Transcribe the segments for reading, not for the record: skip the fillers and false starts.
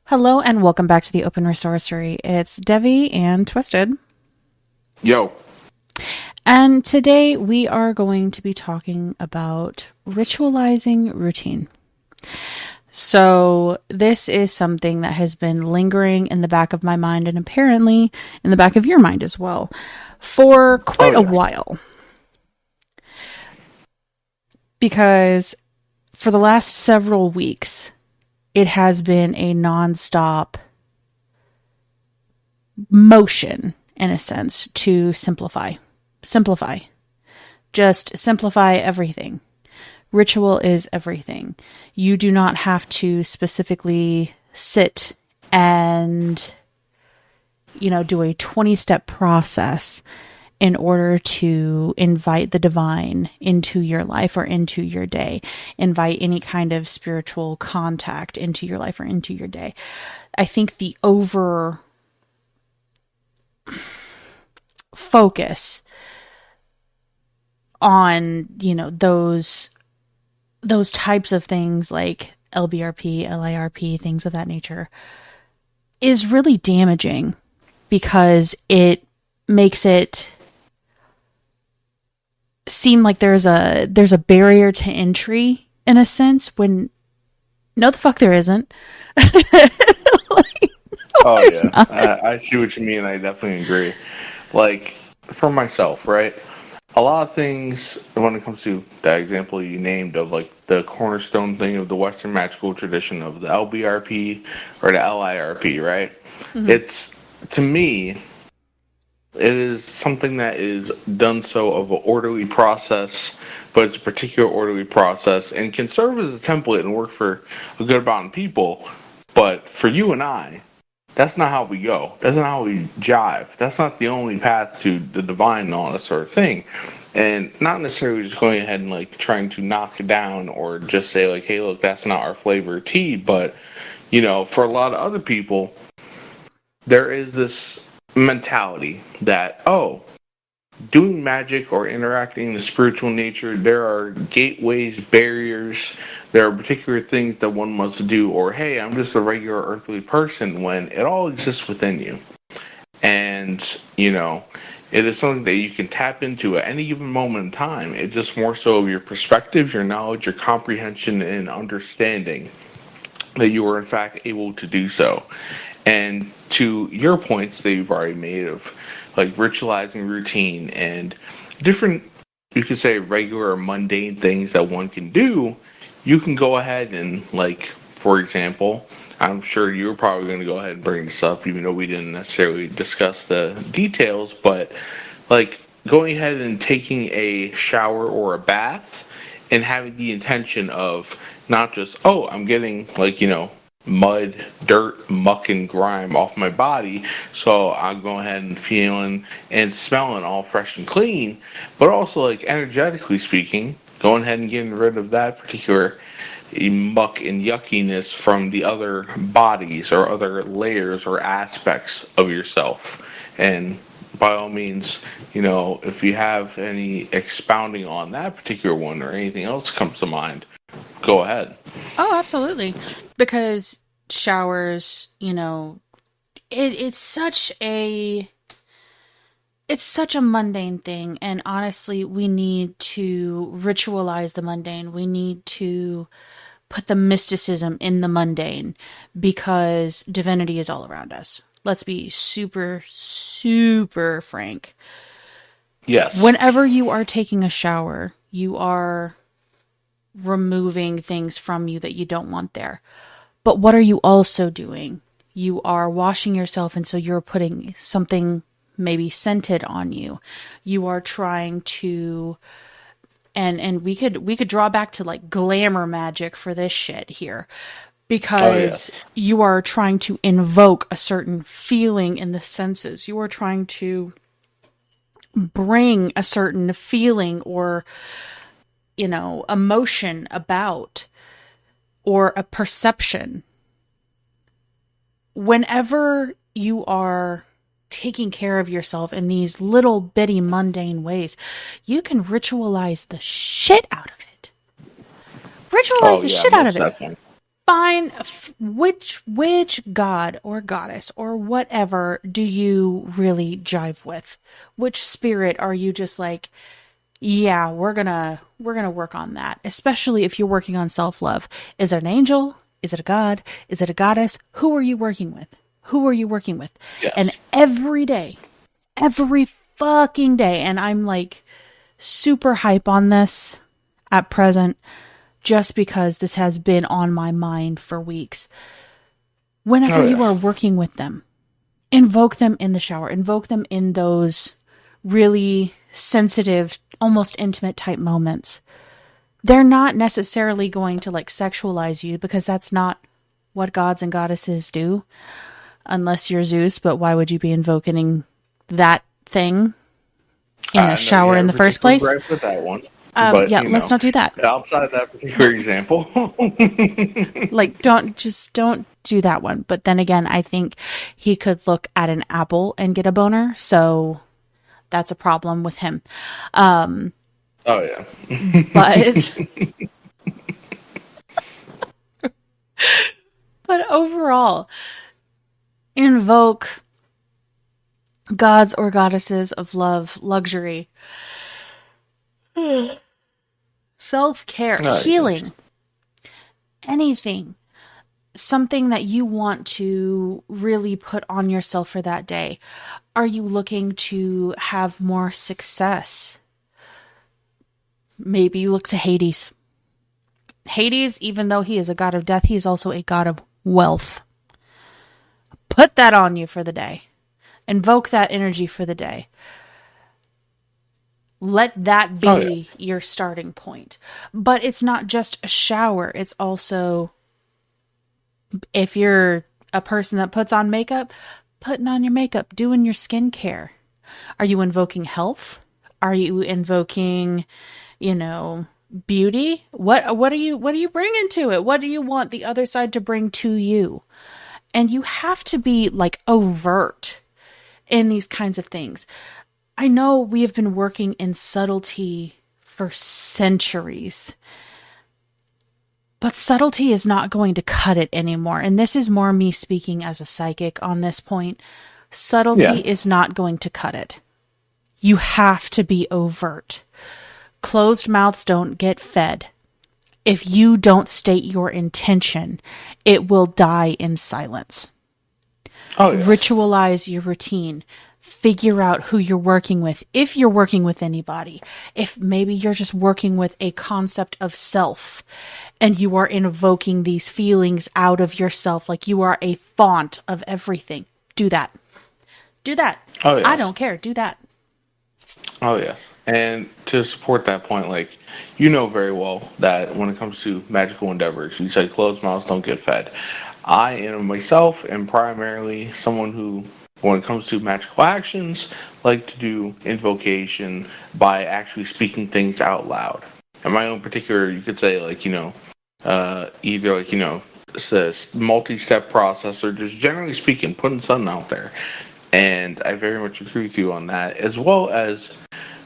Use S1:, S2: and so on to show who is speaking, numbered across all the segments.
S1: Hello and welcome back to the Open Resorcery. It's Devi and Twisted.
S2: Yo.
S1: And today we are going to be talking about ritualizing routine. So this is something that has been lingering in the back of my mind and apparently in the back of your mind as well for quite a while. Because for the last several weeks, it has been a nonstop motion, in a sense, to simplify. Simplify. Just simplify everything. Ritual is everything. You do not have to specifically sit and, do a 20-step process in order to invite the divine into your life or into your day, invite any kind of spiritual contact into your life or into your day. I think the over focus on, those types of things like LBRP, LIRP, things of that nature is really damaging because it makes it seem like there's a barrier to entry in a sense when no the fuck there isn't.
S2: I see what you mean. I definitely agree. Like, for myself, right? A lot of things, when it comes to that example you named of like the cornerstone thing of the Western magical tradition of the LBRP or the LIRP, right? Mm-hmm. It's, to me, it is something that is done so of an orderly process, but it's a particular orderly process and can serve as a template and work for a good amount of people. But for you and I, that's not how we go. That's not how we jive. That's not the only path to the divine and all that sort of thing. And not necessarily just going ahead and like trying to knock it down or just say like, hey, look, that's not our flavor of tea. But, for a lot of other people, there is this mentality that, doing magic or interacting in the spiritual nature, there are gateways, barriers, there are particular things that one must do, or hey, I'm just a regular earthly person, when it all exists within you. And, it is something that you can tap into at any given moment in time. It's just more so your perspective, your knowledge, your comprehension, and understanding that you are in fact able to do so. And to your points that you've already made of like ritualizing routine and different, you could say, regular or mundane things that one can do, you can go ahead and, like, for example, I'm sure you're probably going to go ahead and bring this up, even though we didn't necessarily discuss the details, but like going ahead and taking a shower or a bath and having the intention of not just, I'm getting, like, mud, dirt, muck, and grime off my body, so I'm going ahead and feeling and smelling all fresh and clean, but also, like, energetically speaking, going ahead and getting rid of that particular muck and yuckiness from the other bodies or other layers or aspects of yourself. And by all means, if you have any expounding on that particular one or anything else comes to mind, go ahead.
S1: Oh, absolutely. Because showers, it's such a mundane thing. And honestly, we need to ritualize the mundane. We need to put the mysticism in the mundane because divinity is all around us. Let's be super, super frank.
S2: Yes.
S1: Whenever you are taking a shower, you are removing things from you that you don't want there. But what are you also doing? You are washing yourself, and so you're putting something maybe scented on you. You are trying to, and we could draw back to like glamour magic for this shit here, because you are trying to invoke a certain feeling in the senses. You are trying to bring a certain feeling or emotion about, or a perception. Whenever you are taking care of yourself in these little bitty mundane ways, you can ritualize the shit out of it. Ritualize the shit out of it. Fine. Which god or goddess or whatever do you really jive with? Which spirit are you just like, yeah, we're gonna work on that. Especially if you're working on self-love. Is it an angel? Is it a god? Is it a goddess? Who are you working with? Who are you working with?
S2: Yes.
S1: And every day, every fucking day, and I'm like super hype on this at present, just because this has been on my mind for weeks. Whenever you are working with them, invoke them in the shower, invoke them in those really sensitive, almost intimate type moments. They're not necessarily going to like sexualize you, because that's not what gods and goddesses do, unless you're Zeus. But why would you be invoking that thing in a shower in the first place?
S2: Right with that one.
S1: But, let's not do that.
S2: Outside that particular example.
S1: Like, don't do that one. But then again, I think he could look at an apple and get a boner. So that's a problem with him.
S2: Oh, yeah.
S1: But overall, invoke gods or goddesses of love, luxury, self-care, healing, anything, something that you want to really put on yourself for that day. Are you looking to have more success? Maybe you look to Hades. Hades, even though he is a god of death, he is also a god of wealth. Put that on you for the day. Invoke that energy for the day. Let that be your starting point. But it's not just a shower. It's also, if you're a person that puts on makeup, putting on your makeup, doing your skincare. Are you invoking health? Are you invoking, beauty? What are you bringing to it? What do you want the other side to bring to you? And you have to be like overt in these kinds of things. I know we have been working in subtlety for centuries, but subtlety is not going to cut it anymore. And this is more me speaking as a psychic on this point. Subtlety is not going to cut it. You have to be overt. Closed mouths don't get fed. If you don't state your intention, it will die in silence. Ritualize your routine. Figure out who you're working with. If you're working with anybody. If maybe you're just working with a concept of self and you are invoking these feelings out of yourself like you are a font of everything. Do that. Do that.
S2: Oh, yeah.
S1: I don't care. Do that.
S2: Oh, yeah. And to support that point, like, you know very well that when it comes to magical endeavors, you say closed mouths don't get fed. I am myself am primarily someone who, when it comes to magical actions, like to do invocation by actually speaking things out loud. In my own particular, you could say, like, either, like, it's a multi-step process or just generally speaking, putting something out there. And I very much agree with you on that, as well as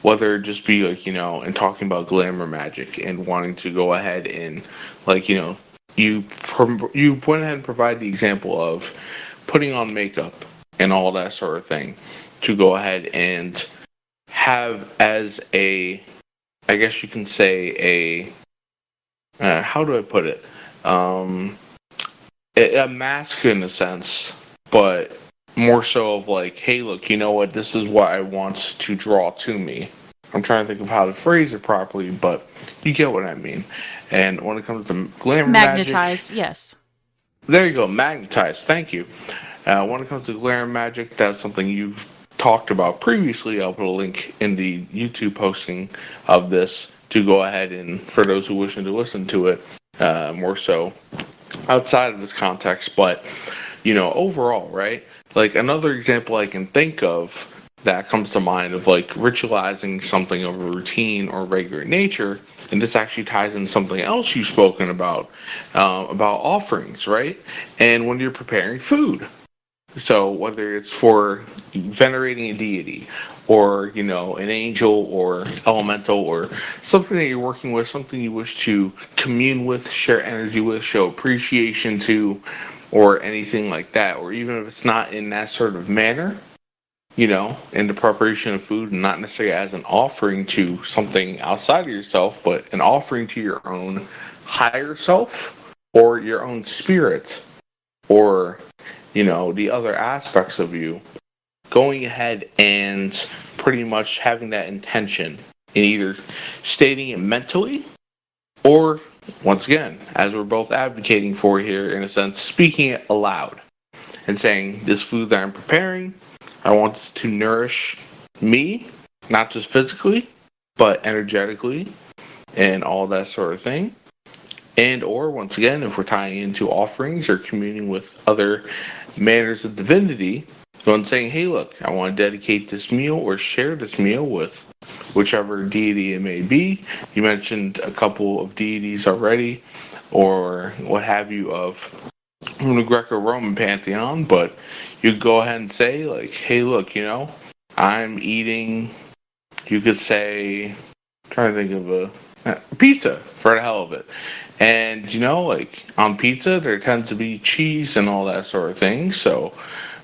S2: whether it just be, like, and talking about glamour magic and wanting to go ahead and, like, you went ahead and provide the example of putting on makeup and all that sort of thing to go ahead and have as a, I guess you can say how do I put it? A mask in a sense, but more so of like, hey, look, you know what? This is what I want to draw to me. I'm trying to think of how to phrase it properly, but you get what I mean. And when it comes to glamour
S1: magnetize,
S2: magic,
S1: yes.
S2: There you go, magnetize. Thank you. When it comes to glamour magic, that's something you've talked about previously. I'll put a link in the YouTube posting of this to go ahead and, for those who wish to listen to it, more so outside of this context. But, overall, right? Like, another example I can think of that comes to mind of, like, ritualizing something of a routine or regular nature, and this actually ties in something else you've spoken about offerings, right? And when you're preparing food. So whether it's for venerating a deity or, an angel or elemental or something that you're working with, something you wish to commune with, share energy with, show appreciation to, or anything like that. Or even if it's not in that sort of manner, in the preparation of food, and not necessarily as an offering to something outside of yourself, but an offering to your own higher self or your own spirit or, the other aspects of you, going ahead and pretty much having that intention in either stating it mentally or, once again, as we're both advocating for here, in a sense, speaking it aloud and saying, this food that I'm preparing, I want this to nourish me, not just physically, but energetically and all that sort of thing. And or, once again, if we're tying into offerings or communing with other manners of divinity, one saying, hey, look, I want to dedicate this meal or share this meal with whichever deity it may be. You mentioned a couple of deities already, or what have you, of from the Greco-Roman pantheon, but you go ahead and say, like, hey, look, I'm eating, you could say, I'm trying to think of a pizza, for the hell of it. And, like, on pizza, there tends to be cheese and all that sort of thing, so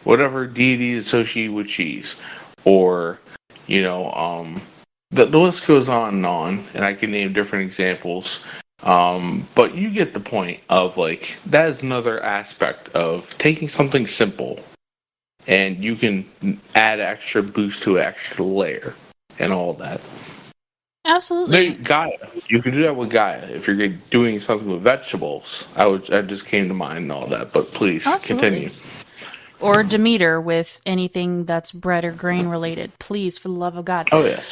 S2: whatever deity is associated with cheese. Or, the list goes on, and I can name different examples. But you get the point of, like, that is another aspect of taking something simple and you can add extra boost to an extra layer and all that.
S1: Absolutely.
S2: Gaia. You can do that with Gaia. If you're doing something with vegetables, I just came to mind and all that, but please continue.
S1: Or Demeter with anything that's bread or grain related. Please, for the love of God.
S2: Oh, yes.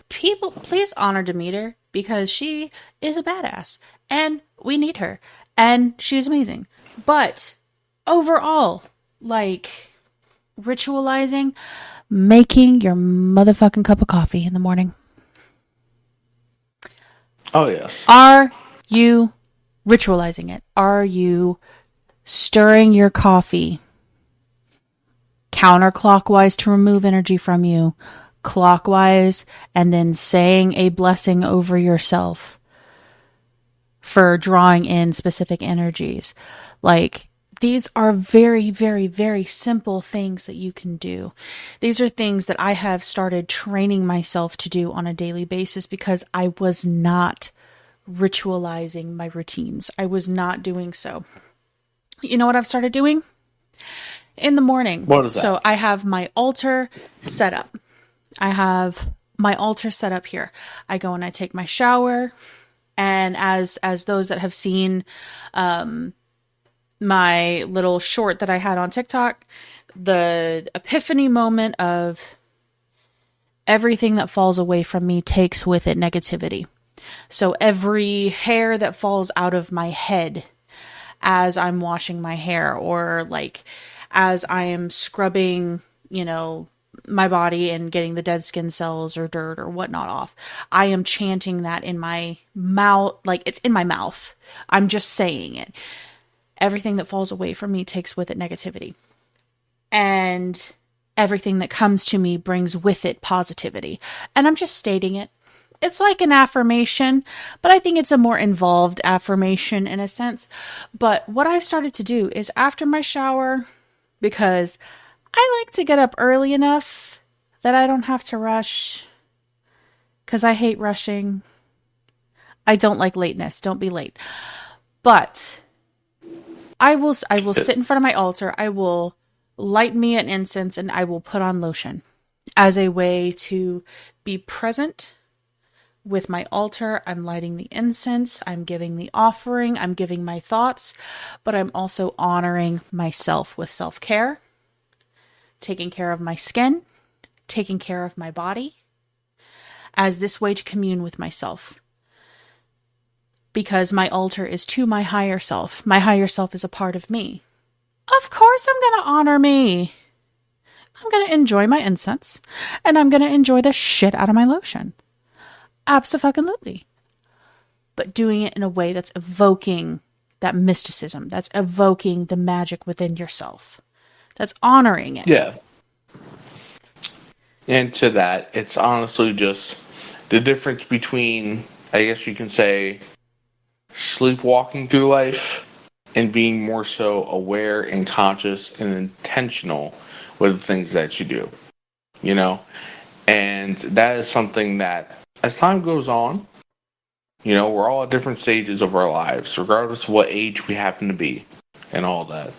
S1: People, please honor Demeter because she is a badass and we need her and she's amazing. But overall, like, ritualizing, making your motherfucking cup of coffee in the morning.
S2: Oh, yes.
S1: Are you ritualizing it? Are you stirring your coffee counterclockwise to remove energy from you, clockwise, and then saying a blessing over yourself for drawing in specific energies? Like, these are very, very, very simple things that you can do. These are things that I have started training myself to do on a daily basis because I was not ritualizing my routines. I was not doing so. You know what I've started doing? In the morning.
S2: What is that?
S1: So I have my altar set up. Here. I go and I take my shower. And as those that have seen my little short that I had on TikTok, the epiphany moment of everything that falls away from me takes with it negativity. So every hair that falls out of my head as I'm washing my hair, or like as I am scrubbing, my body and getting the dead skin cells or dirt or whatnot off, I am chanting that in my mouth, like it's in my mouth. I'm just saying it. Everything that falls away from me takes with it negativity. And everything that comes to me brings with it positivity. And I'm just stating it. It's like an affirmation, but I think it's a more involved affirmation in a sense. But what I've started to do is after my shower, because I like to get up early enough that I don't have to rush, because I hate rushing. I don't like lateness. Don't be late. But I will sit in front of my altar. I will light me an incense and I will put on lotion as a way to be present with my altar. I'm lighting the incense. I'm giving the offering. I'm giving my thoughts, but I'm also honoring myself with self-care, taking care of my skin, taking care of my body as this way to commune with myself. Because my altar is to my higher self. My higher self is a part of me. Of course I'm going to honor me. I'm going to enjoy my incense. And I'm going to enjoy the shit out of my lotion. Abso-fucking-lutely. But doing it in a way that's evoking that mysticism. That's evoking the magic within yourself. That's honoring it.
S2: Yeah. And to that, it's honestly just the difference between, I guess you can say, sleepwalking through life and being more so aware and conscious and intentional with the things that you do, you know? And that is something that, as time goes on, we're all at different stages of our lives, regardless of what age we happen to be and all that.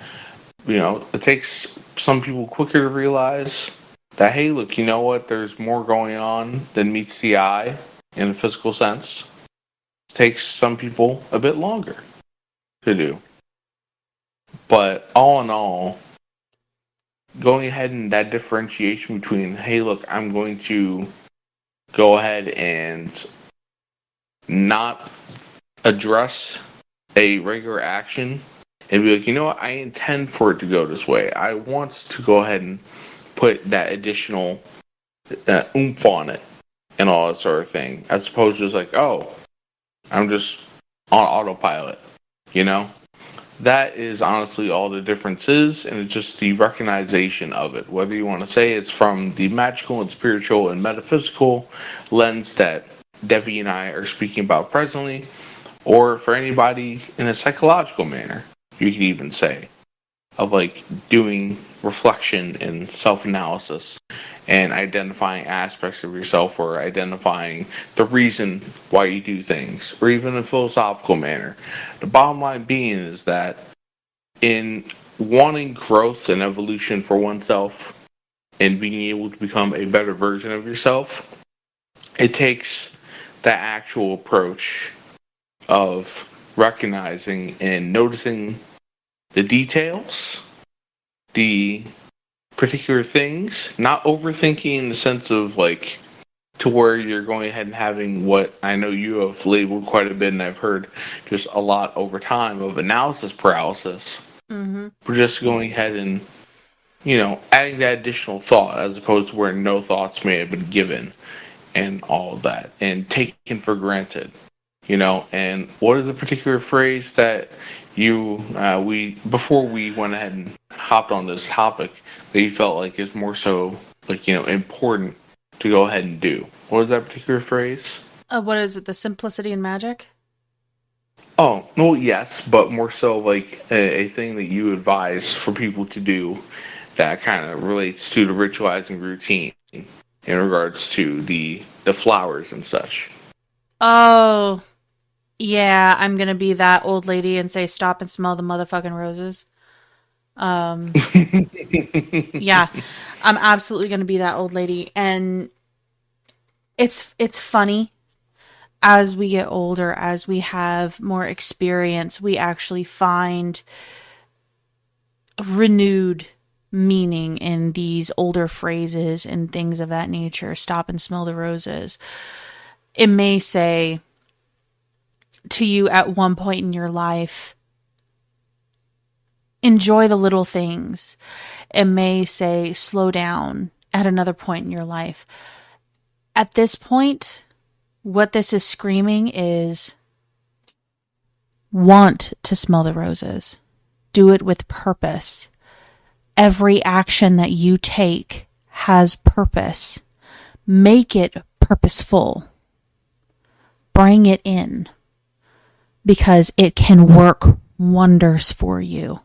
S2: It takes some people quicker to realize that, hey, look, you know what? There's more going on than meets the eye in a physical sense. It takes some people a bit longer to do. But all in all, going ahead and that differentiation between, hey, look, I'm going to go ahead and not address a regular action and be like, you know what, I intend for it to go this way. I want to go ahead and put that additional oomph on it and all that sort of thing, as opposed to just like, oh, I'm just on autopilot, That is honestly all the difference is, and it's just the recognition of it. Whether you want to say it's from the magical and spiritual and metaphysical lens that Devi and I are speaking about presently, or for anybody in a psychological manner, you could even say, of like doing reflection and self-analysis and identifying aspects of yourself or identifying the reason why you do things, or even in a philosophical manner. The bottom line being is that in wanting growth and evolution for oneself and being able to become a better version of yourself, it takes that actual approach of recognizing and noticing the details, the particular things, not overthinking in the sense of like to where you're going ahead and having what I know you have labeled quite a bit and I've heard just a lot over time of analysis paralysis.
S1: Mm-hmm.
S2: We're just going ahead and, adding that additional thought as opposed to where no thoughts may have been given and all of that and taken for granted. And what is the particular phrase that before we went ahead and hopped on this topic that you felt like is more so like, important to go ahead and do? What was that particular phrase?
S1: What is it? The simplicity in magic?
S2: Oh, well, yes, but more so like a thing that you advise for people to do that kind of relates to the ritualizing routine in regards to the flowers and such.
S1: Oh, yeah, I'm gonna be that old lady and say, stop and smell the motherfucking roses. Yeah, I'm absolutely gonna be that old lady. And it's funny, as we get older, as we have more experience, we actually find renewed meaning in these older phrases and things of that nature. Stop and smell the roses. It may say to you at one point in your life, enjoy the little things. It may say slow down at another point in your life. At this point, what this is screaming is want to smell the roses. Do it with purpose. Every action that you take has purpose. Make it purposeful. Bring it in, because it can work wonders for you.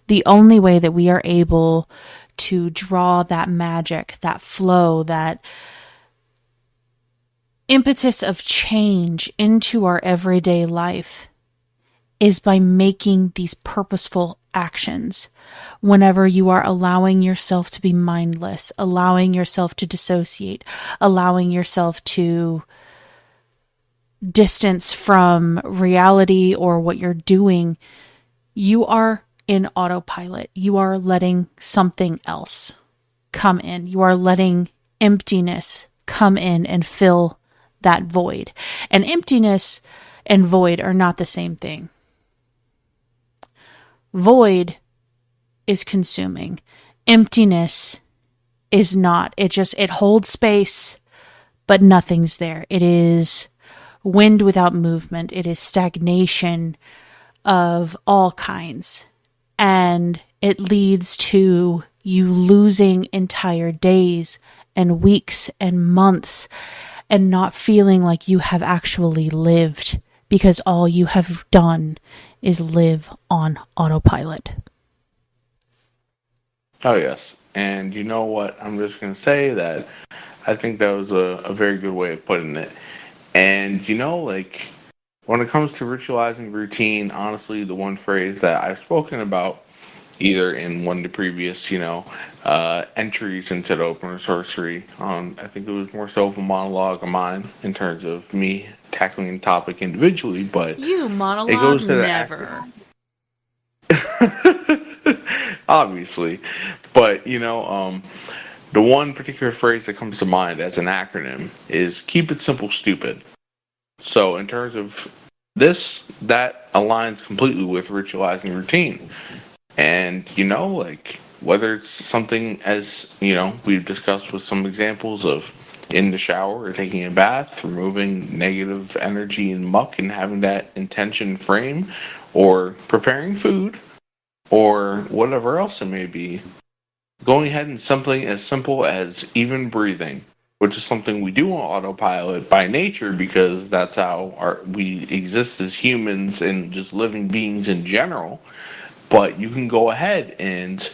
S1: The only way that we are able to draw that magic, that flow, that impetus of change into our everyday life is by making these purposeful actions. Whenever you are allowing yourself to be mindless, allowing yourself to dissociate, allowing yourself to distance from reality or what you're doing, you are in autopilot. You are letting something else come in. You are letting emptiness come in and fill that void. And emptiness and void are not the same thing. Void is consuming. Emptiness is not. It holds space, but nothing's there. It is wind without movement. It is stagnation of all kinds. And it leads to you losing entire days and weeks and months and not feeling like you have actually lived because all you have done is live on autopilot.
S2: Oh, yes. And you know what? I'm just going to say that I think that was a very good way of putting it. And, like, when it comes to ritualizing routine, honestly, the one phrase that I've spoken about, either in one of the previous, entries into the opener sorcery, I think it was more so of a monologue of mine in terms of me tackling the topic individually, but
S1: You
S2: it
S1: monologue
S2: goes to the
S1: never.
S2: obviously. But, the one particular phrase that comes to mind as an acronym is keep it simple, stupid. So, in terms of this, that aligns completely with ritualizing routine. And, like, whether it's something as, we've discussed with some examples of in the shower or taking a bath, removing negative energy and muck and having that intention frame, or preparing food, or whatever else it may be, going ahead and something as simple as even breathing, which is something we do on autopilot by nature because that's how we exist as humans and just living beings in general. But you can go ahead and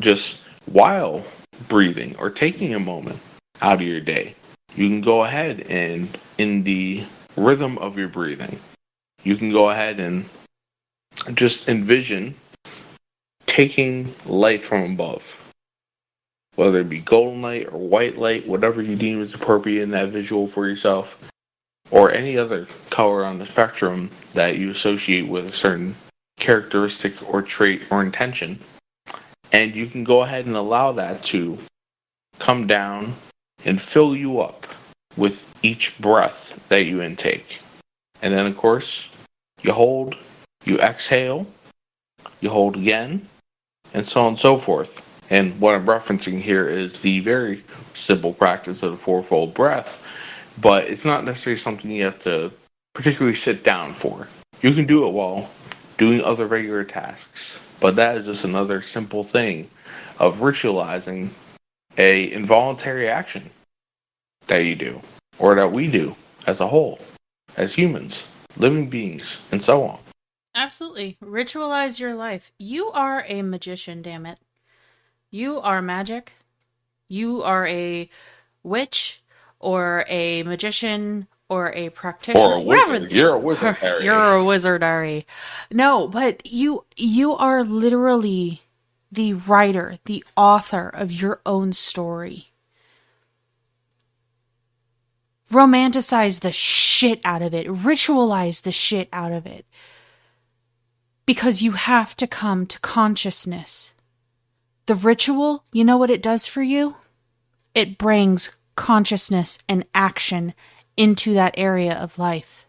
S2: just while breathing or taking a moment out of your day, you can go ahead and in the rhythm of your breathing, you can go ahead and just envision taking light from above, whether it be golden light or white light, whatever you deem is appropriate in that visual for yourself, or any other color on the spectrum that you associate with a certain characteristic or trait or intention. And you can go ahead and allow that to come down and fill you up with each breath that you intake. And then, of course, you hold, you exhale, you hold again, and so on and so forth. And what I'm referencing here is the very simple practice of the fourfold breath, but it's not necessarily something you have to particularly sit down for. You can do it while doing other regular tasks, but that is just another simple thing of ritualizing a involuntary action that you do, or that we do as a whole, as humans, living beings, and so on.
S1: Absolutely. Ritualize your life. You are a magician, damn it. You are magic. You are a witch or a magician or a practitioner.
S2: Or a wizard. You're a wizard, Harry.
S1: You're a wizard, Harry. No, but you are literally the writer, the author of your own story. Romanticize the shit out of it. Ritualize the shit out of it. Because you have to come to consciousness. The ritual, you know what it does for you? It brings consciousness and action into that area of life.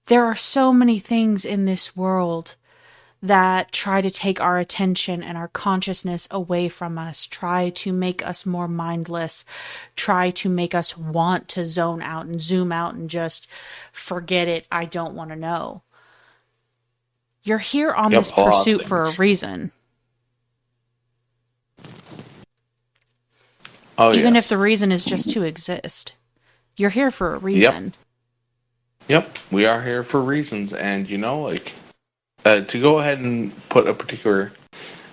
S1: There are so many things in this world that try to take our attention and our consciousness away from us, try to make us more mindless, try to make us want to zone out and zoom out and just forget it, I don't want to know. You're here on this pursuit for a reason. Even if the reason is just to exist. You're here for a reason.
S2: Yep, we are here for reasons. And, to go ahead and put a particular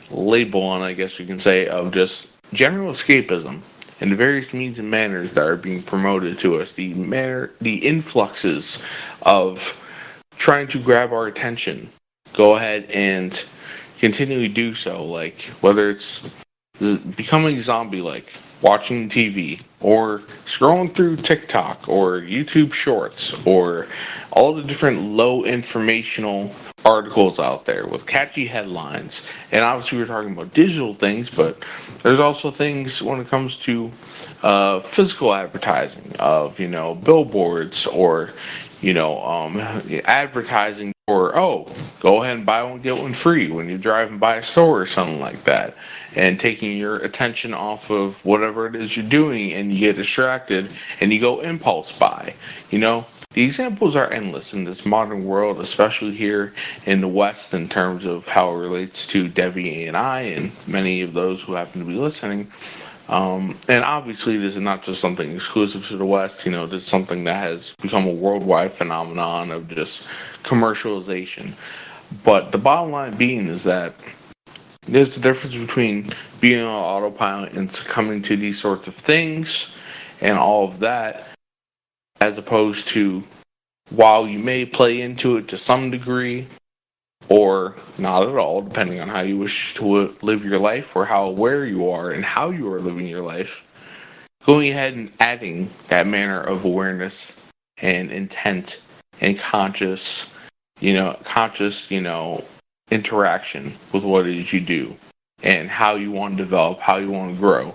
S2: label on, I guess you can say, of just general escapism and the various means and manners that are being promoted to us, the influxes of trying to grab our attention, go ahead and continually do so, like whether it's becoming zombie-like, watching TV, or scrolling through TikTok or YouTube Shorts, or all the different low informational articles out there with catchy headlines. And obviously we're talking about digital things, but there's also things when it comes to physical advertising of, billboards or, advertising for, go ahead and buy one, get one free when you're driving by a store or something like that. And taking your attention off of whatever it is you're doing and you get distracted and you go impulse buy. The examples are endless in this modern world, especially here in the West, in terms of how it relates to Devi and I, and many of those who happen to be listening. And obviously, this is not just something exclusive to the West. This is something that has become a worldwide phenomenon of just commercialization. But the bottom line being is that there's a difference between being on autopilot and succumbing to these sorts of things and all of that, as opposed to, while you may play into it to some degree, or not at all, depending on how you wish to live your life or how aware you are and how you are living your life, going ahead and adding that manner of awareness and intent and conscious interaction with what it is you do and how you want to develop, how you want to grow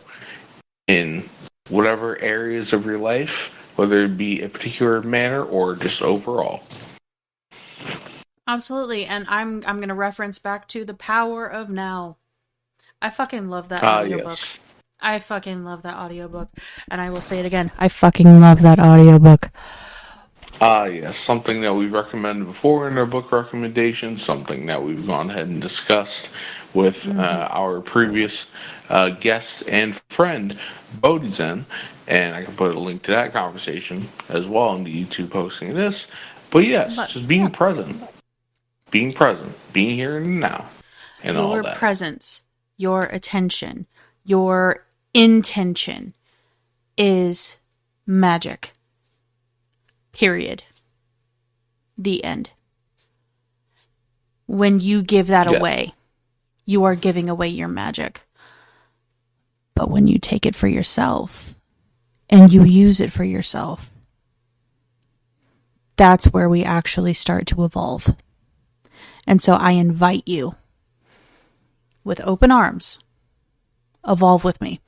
S2: in whatever areas of your life, whether it be a particular manner or just overall.
S1: Absolutely, and I'm going to reference back to The Power of Now. I fucking love that audiobook.
S2: Yes.
S1: I fucking love that audiobook. And I will say it again. I fucking love that audiobook.
S2: Yes. Something that we've recommended before in our book recommendations, something that we've gone ahead and discussed with our previous guest and friend, Bodhizen. And I can put a link to that conversation as well in the YouTube posting of this. But yes, just being present. Being present. Being here and now. And all that.
S1: Your presence, your attention, your intention is magic. Period. The end. When you give that away, you are giving away your magic. But when you take it for yourself and you use it for yourself, that's where we actually start to evolve. And so I invite you, with open arms, evolve with me.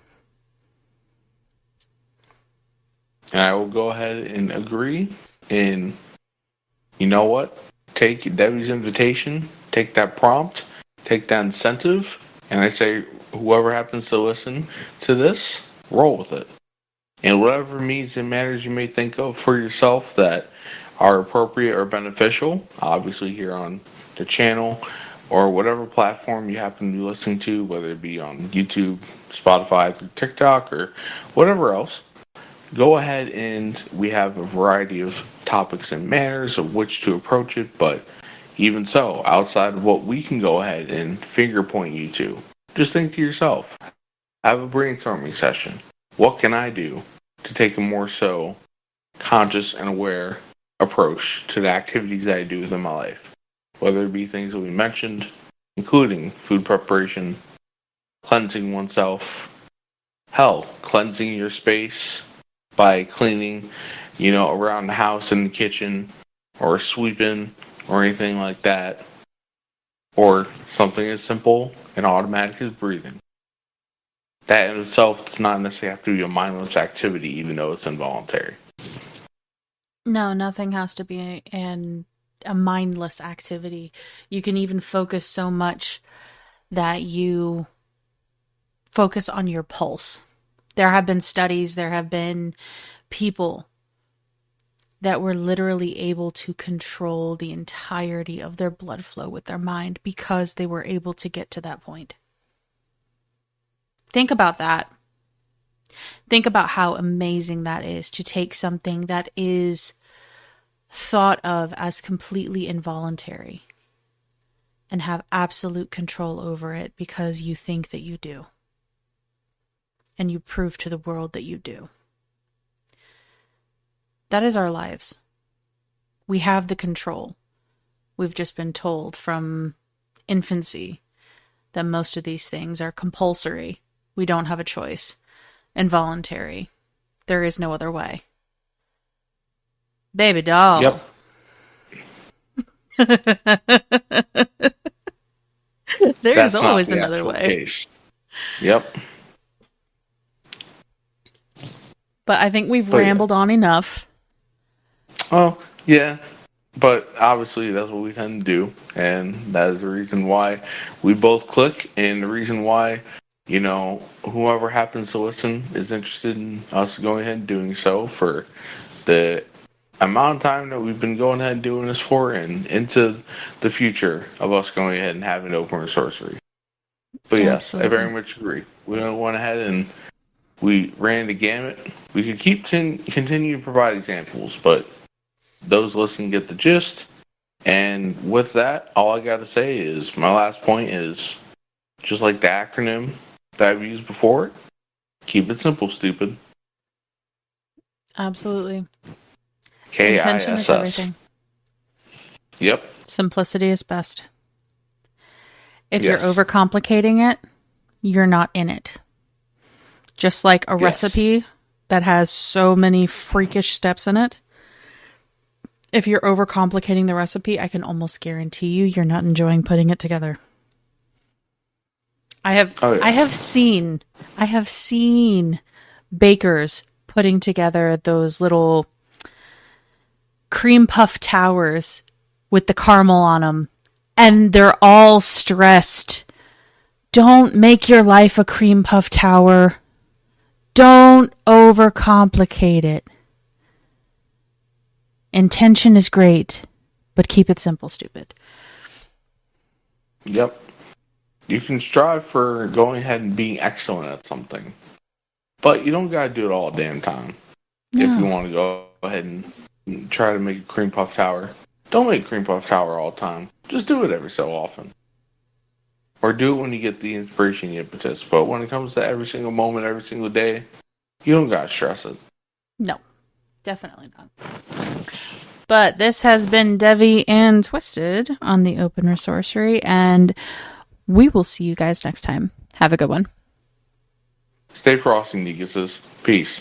S2: And I will go ahead and agree. And you know what? Take Debbie's invitation, take that prompt, take that incentive, and I say, whoever happens to listen to this, roll with it. And whatever means and manners you may think of for yourself that are appropriate or beneficial, obviously here on the channel or whatever platform you happen to be listening to, whether it be on YouTube, Spotify, through TikTok, or whatever else, go ahead, and we have a variety of topics and manners of which to approach it. But even so, outside of what we can go ahead and finger point you to, just think to yourself, have a brainstorming session. What can I do to take a more so conscious and aware approach to the activities that I do within my life? Whether it be things that we mentioned, including food preparation, cleansing oneself, hell, cleansing your space by cleaning, around the house and the kitchen, or sweeping, or anything like that. Or something as simple and automatic as breathing. That in itself does not necessarily have to be a mindless activity, even though it's involuntary.
S1: No, nothing has to be a mindless activity. You can even focus so much that you focus on your pulse. There have been studies, there have been people that were literally able to control the entirety of their blood flow with their mind because they were able to get to that point. Think about that. Think about how amazing that is, to take something that is thought of as completely involuntary and have absolute control over it because you think that you do. And you prove to the world that you do. That is our lives. We have the control. We've just been told from infancy that most of these things are compulsory. We don't have a choice. Involuntary. There is no other way. Baby doll.
S2: Yep.
S1: There is always another way.
S2: Case. Yep.
S1: But I think we've rambled on enough.
S2: Oh, yeah. But obviously that's what we tend to do. And that is the reason why we both click, and the reason why, whoever happens to listen is interested in us going ahead and doing so for the amount of time that we've been going ahead and doing this for, and into the future of us going ahead and having open sorcery. But yes, I very much agree. We went ahead and we ran the gamut. We could continue to provide examples, but those listening get the gist. And with that, all I got to say is my last point is just like the acronym that I've used before. Keep it simple, stupid.
S1: Absolutely.
S2: KISS.
S1: Intention is everything.
S2: Yep.
S1: Simplicity is best. If you're overcomplicating it, you're not in it. Just like a recipe that has so many freakish steps in it. If you're overcomplicating the recipe, I can almost guarantee you're not enjoying putting it together. I have seen bakers putting together those little cream puff towers with the caramel on them, and they're all stressed. Don't make your life a cream puff tower. Don't overcomplicate it. Intention is great, but keep it simple, stupid.
S2: Yep. You can strive for going ahead and being excellent at something, but you don't gotta do it all the damn time. No. If you want to go ahead and try to make a cream puff tower, don't make a cream puff tower all the time. Just do it every so often. Or do it when you get the inspiration, the impetus. But when it comes to every single moment, every single day, you don't gotta stress it.
S1: No, definitely not. But this has been Devi and Twisted on the Open Resorcery, and we will see you guys next time. Have a good one.
S2: Stay frosty, Neguses. Peace.